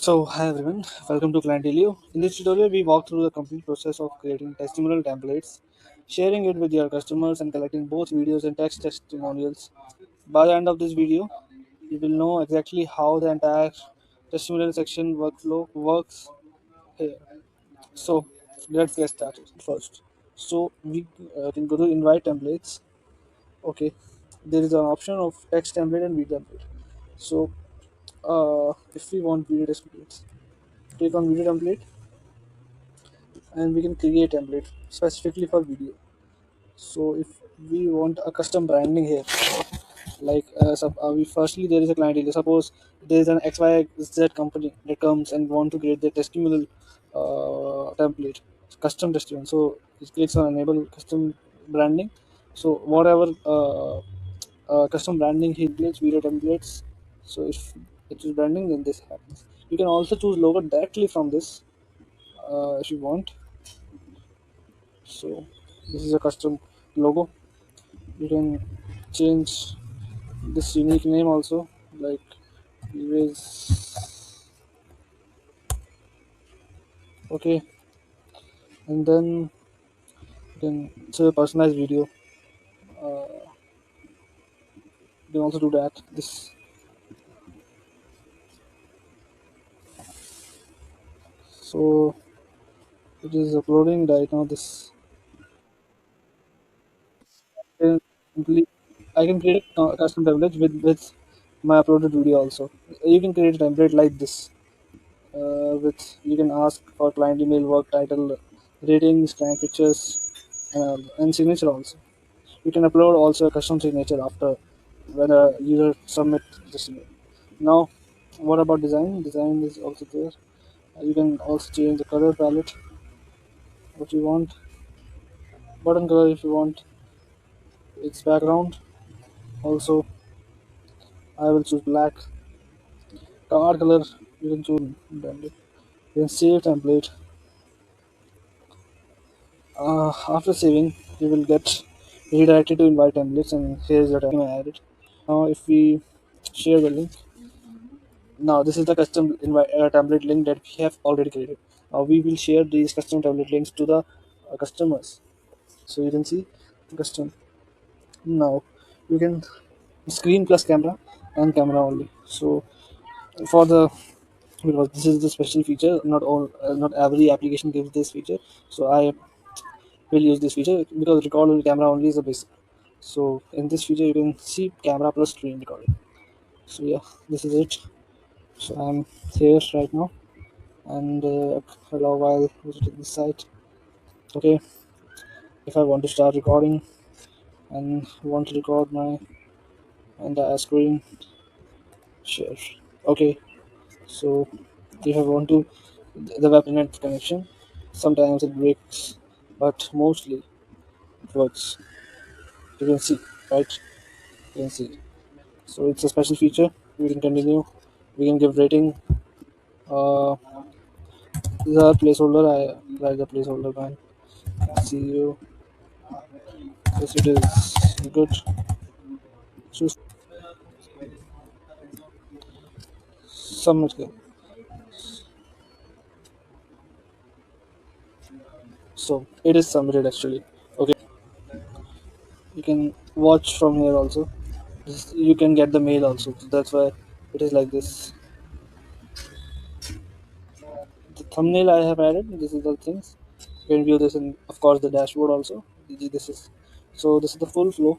Hi everyone, welcome to Clientalio. In this tutorial, we walk through the complete process of creating testimonial templates, sharing it with your customers, and collecting both videos and text testimonials. By the end of this video, you will know exactly how the entire testimonial section workflow works here. So, let's get started first. So, we can go to invite templates. Okay, there is an option of text template and video template. So, if we want video templates, click on video template and we can create template specifically for video. So if we want a custom branding here, like we firstly there is a client area. Suppose there is an XYZ company that comes and want to create their testimonial template, custom testimonial. So it clicks on enable custom branding. So whatever custom branding he creates, video templates. So if it is branding, then this happens. You can also choose logo directly from this if you want. So this is a custom logo. You can change this unique name also, like erase. Okay, and then you can say personalized video. You can also do that. This, so it is uploading right now. This can complete. I can create a custom template with my uploaded video also. You can create a template like this. With you can ask for client email, work title, ratings, client pictures, and signature also. You can upload also a custom signature after when a user submit this email. Now, what about design? Design is also there. You can also change the color palette, what you want. Button color if you want. Its background. Also, I will choose black. Card color you can choose. You can save template. After saving, you will get redirected to invite templates, and here's the time I added. Now, if we share the link, now this is the custom template link that we have already created. Now we will share these custom template links to the customers. So you can see the custom. Now you can screen plus camera and camera only. So for the, because this is the special feature, not every application gives this feature. So I will use this feature because record with camera only is the basic. So in this feature you can see camera plus screen recording. So yeah, this is it. So I'm here right now and allow while visiting the site. Okay, if I want to start recording and want to record my and the screen share. Okay, so if I want to the web internet connection, sometimes it breaks, but mostly it works. You can see, right? You can see. So it's a special feature. We can continue. We can give rating. Uh, this is our placeholder. I like the placeholder man. See you. Yes, it is good. Choose submit here. So it is submitted actually. Okay, you can watch from here also. You can get the mail also. So that's why it is like this. The thumbnail I have added. This is the things. You can view this in, of course, the dashboard also. This is, so this is the full flow.